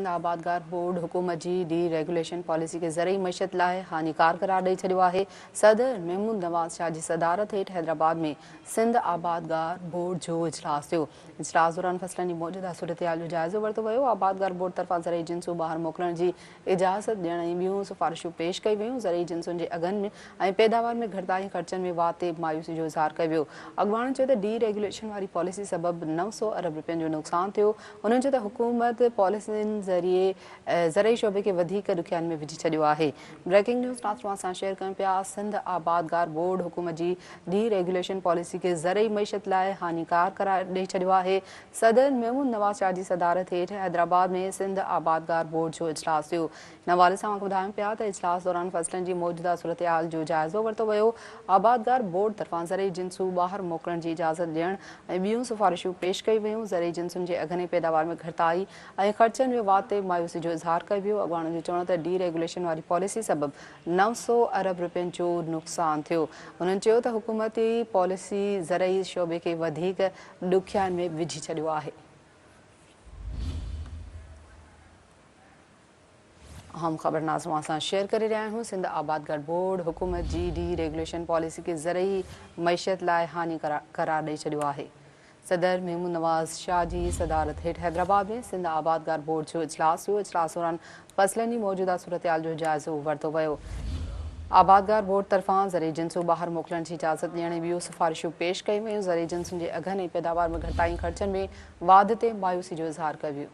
Sindh आबादगार board हुकूमत जी deregulation policy के ज़रिए मईशत लाइ हानिकार करार ॾेई छॾियो आहे। सदर महमूद नवाज़ शाह जी सदारत हेठि हैदराबाद में सिंध आबादगार बोर्ड जो इजलास थियो। इजलास दौरान फसलनि जी मौजूदा सूरतहाल जो जाइज़ो वरितो वियो। आबादगार बोर्ड तरफ़ां ज़रई जिन्सूं ॿाहिरि मोकिलण जी इजाज़त ॾियण ऐं ॿियूं सिफ़ारिशूं पेश कई वियूं। ज़रई जिन्सुनि जे अघनि में ऐं पैदावार में घटिताई ख़र्चनि में वाध ते मायूसी जो इज़हार कयो वियो। अॻुवाणनि चयो त डीरेगुलेशन वारी पॉलिसी सबबि 900 अरब रुपयनि जो नुक़सानु थियो। उन्हनि चयो त हुकूमत पॉलिसियुनि ज़रिए ज़रई शोबे खे वधीक ॾुखियाईनि में विझी छॾियो आहे। ब्रेकिंग न्यूज़ नाज़रीन सां शेयर कयूं पिया। सिंध आबादगार बोर्ड हुकूमत जी डीरेगुलेशन पॉलिसी के ज़रिए मईशत लाइ हानिकार करार ॾेई छॾियो आहे। सदर महमूद नवाज़ शाह जी सदारत हेठि हैदराबाद में सिंध आबादगार बोर्ड जो इजलास थियो। इन हवाले सां ॿुधायूं पिया त इजलास दौरान फसलनि जी मौजूदा सूरतहाल जो जाइज़ो वरितो वियो। आबादगार बोर्ड तरफ़ां ज़रई जिन्सूं ॿाहिरि मोकिलण जी इजाज़त ॾियण ऐं ॿियूं सिफ़ारिशूं पेश कई वियूं। ज़रई जिन्सुनि जे अघनि ऐं पैदावार में घटिताई ऐं ख़र्चनि में वाध ते मायूसी जो इज़हार कयो वियो। अॻुवाणनि जो चवणु त डीरेगुलेशन वारी पॉलिसी सबबि 900 अरब रुपयनि जो नुक़सानु थियो। उन्हनि चयो त हुकूमती पॉलिसी ज़रई शोबे खे वधीक ॾुखियाईनि में विझी छॾियो आहे। हम ख़बर नाज़रीन सां शेयर करे रहिया आहियूं। सिंध आबादगार बोर्ड हुकूमत जी डीरेगुलेशन पॉलिसी के ज़रिए मईशत लाइ हानि करार ॾेई छॾियो आहे। सदर महमूद नवाज़ शाह जी सदारत हेठि हैदराबाद में सिंध आबादगार बोर्ड जो इजलास थियो। इजलास दौरान फसलनि जी मौजूदा सूरतहाल जो जाइज़ो वरितो वियो। आबादगार बोर्ड तरफ़ां ज़रिए जिन्सूं ॿाहिरि मोकिलण जी इजाज़त ॾियण ऐं ॿियूं सिफ़ारिशूं पेश कयूं वियूं। ज़रिए जिन्सुनि जे अघनि ऐं पैदावार में घटिताई ख़र्चनि में वाध ते मायूसी जो इज़हार कयो वियो।